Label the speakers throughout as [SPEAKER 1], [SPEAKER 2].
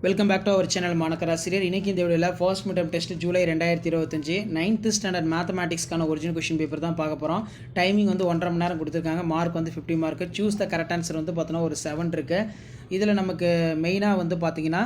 [SPEAKER 1] Welcome back to our channel மாணக்கராசிரியர். இன்றைக்கி இந்த வீடியோவில் first mid term test July 2025 9th standard மேத்தமேட்டிக்ஸ்க்கான ஒரிஜினல் கொஷின் பேப்பர் தான் பார்க்க போகிறோம். டைமிங் வந்து 1.5 மணி நேரம் கொடுத்துருக்காங்க. மார்க் வந்து 50 mark. Choose the correct answer வந்து பார்த்தோன்னா ஒரு 7 இருக்குது. இதில் நமக்கு மெயினாக வந்து பார்த்தீங்கன்னா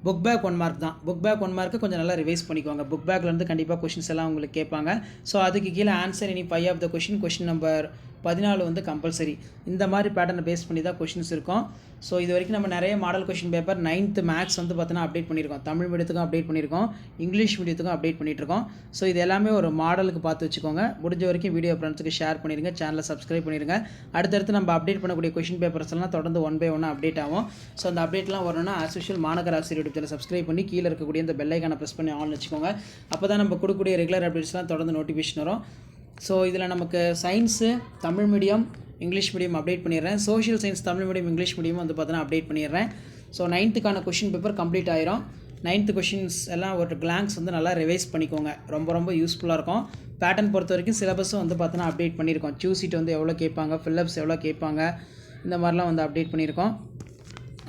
[SPEAKER 1] புக் பேக் 1 மார்க் தான். புக் பேக் 1 மார்க்கு கொஞ்சம் நல்லா ரிவைஸ் பண்ணிக்குவாங்க. புக் பேக்லேருந்து கண்டிப்பாக கொஷின்ஸ் எல்லாம் உங்களுக்கு கேட்பாங்க. ஸோ அதுக்கு கீழே ஆன்சர் இனி 5 ஆஃப் த கொஷின் நம்பர் 14 வந்து கம்பல்சரி. இந்த மாதிரி பேட்டர்னை பேஸ் பண்ணி தான் கொஷின்ஸ் இருக்கும். ஸோ இது வரைக்கும் நம்ம நிறைய model question paper 9th maths வந்து பார்த்தோன்னா அப்டேட் பண்ணியிருக்கோம். தமிழ் மீடியத்துக்கும் அப்டேட் பண்ணியிருக்கோம், இங்கிலீஷ் மீடியத்துக்கும் அப்டேட் பண்ணிகிட்ருக்கோம். ஸோ இது எல்லாமே ஒரு மாடலுக்கு பார்த்து வச்சுக்கோங்க. முடிஞ்ச வரைக்கும் வீடியோ ஃப்ரெண்ட்ஸுக்கு ஷேர் பண்ணிடுங்க, சேனலை சப்ஸ்கிரைப் பண்ணிடுங்க. அடுத்தடுத்து நம்ம அப்டேட் பண்ணக்கூடிய கொஷின் பேப்பர்ஸ் எல்லாம் தொடர்ந்து 1 by 1 அப்டேட் ஆகும். ஸோ அந்த அப்டேட்லாம் வரணும்னா ஆஸ் யூஷுவல் மாணக்கராசிரியர் யூடியூப் சேனல் சப்ஸ்கிரைப் பண்ணி கீழே இருக்கக்கூடிய இந்த பெல் ஐக்கானை ப்ரெஸ் பண்ணி ஆன் வச்சுக்கோங்க. அப்போ தான் நம்ம கொடுக்கக்கூடிய ரெகுலர் அப்டேட்ஸ்லாம் தொடர்ந்து நோட்டிஃபிகேஷன் வரும். ஸோ இதில் நமக்கு science, Tamil medium, English medium update பண்ணிடுறேன். Social science, Tamil medium, English medium வந்து பார்த்தோன்னா அப்டேட் பண்ணிடுறேன். So 9th question paper complete ஆயிரும். 9th கொஷின்ஸ் எல்லாம் ஒரு கிளான்ஸ் வந்து நல்லா ரிவைஸ் பண்ணிக்கோங்க. ரொம்ப யூஸ்ஃபுல்லாக இருக்கும். பேட்டர்ன் பொறுத்த வரைக்கும் சிலபஸும் வந்து பார்த்தோன்னா அப்டேட் பண்ணியிருக்கோம். சூஸ் சீட் வந்து எவ்வளோ கேட்பாங்க, ஃபில்லப்ஸ் எவ்வளோ கேட்பாங்க, இந்த மாதிரிலாம் வந்து அப்டேட் பண்ணியிருக்கோம்.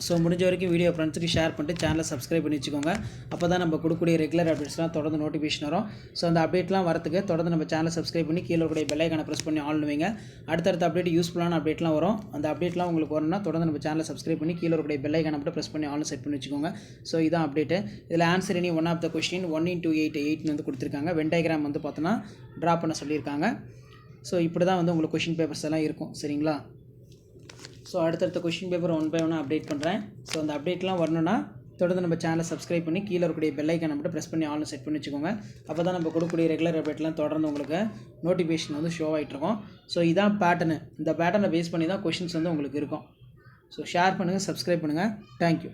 [SPEAKER 1] ஸோ முடிஞ்ச வரைக்கும் வீடியோ ஃப்ரெண்ட்ஸுக்கு ஷேர் பண்ணிட்டு சேனலை சப்ஸ்கிரைப் பண்ணி வச்சுக்கோங்க. அப்போ தான் நம்ம கொடுக்கக்கூடிய ரெகுலர் அப்டேட்ஸ்லாம் தொடர்ந்து நோட்டிஃபிகேஷன் வரும். ஸோ அந்த அப்டேட்லாம் வரதுக்கு தொடர்ந்து நம்ம சேனலை சப்ஸ்கிரைப் பண்ணி கீழே கூடிய பெல் ஐக்கானை ப்ரெஸ் பண்ணி ஆன் வைங்க. அடுத்தடுத்த அப்டேட் யூஸ்ஃபுல்லான அப்டேட்லாம் வரும். அந்த அப்டேட்லாம் உங்களுக்கு வரணும்னா தொடர்ந்து நம்ம சேனலை சப்ஸ்கிரைப் பண்ணி கீழே கூடிய பெல் ஐக்கானை மட்டும் ப்ரெஸ் பண்ணி ஆன் செட் பண்ணி வச்சுக்கோங்க. ஸோ இதான் அப்டேட்டு. இதில் ஆன்சர் இனி 1 ஆஃப் த கொஸ்டின் 1 into 8 வந்து கொடுத்துருக்காங்க. வென் டயக்ராம் வந்து பார்த்தோன்னா ட்ரா பண்ண சொல்லியிருக்காங்க. ஸோ இப்படி தான் வந்து உங்களுக்கு கொஷின் பேப்பர்ஸ் எல்லாம் இருக்கும். சரிங்களா? ஸோ அடுத்தடுத்த கொஷின் பேப்பர் 1 by 1 அப்டேட் பண்ணுறேன். ஸோ அந்த அப்டேட்லாம் வரணும்னா தொடர்ந்து நம்ம சேனலை சப்ஸ்கிரைப் பண்ணி கீழே இருக்கக்கூடிய பெல் ஐக்கானை மட்டும் ப்ரெஸ் பண்ணி ஆன் செட் பண்ணி வச்சுக்கோங்க. அப்போ தான் நம்ம கொடுக்கக்கூடிய ரெகுலர் அப்டேட்லாம் தொடர்ந்து உங்களுக்கு நோட்டிஃபிகேஷன் வந்து ஷோ ஆகிட்ருக்கும். ஸோ இதான் பேட்டர்னு. இந்த பேட்டர்னை பேஸ் பண்ணி தான் கொஷின்ஸ் வந்து உங்களுக்கு இருக்கும். ஸோ ஷேர் பண்ணுங்கள், சப்ஸ்கிரைப் பண்ணுங்கள். தேங்க்யூ.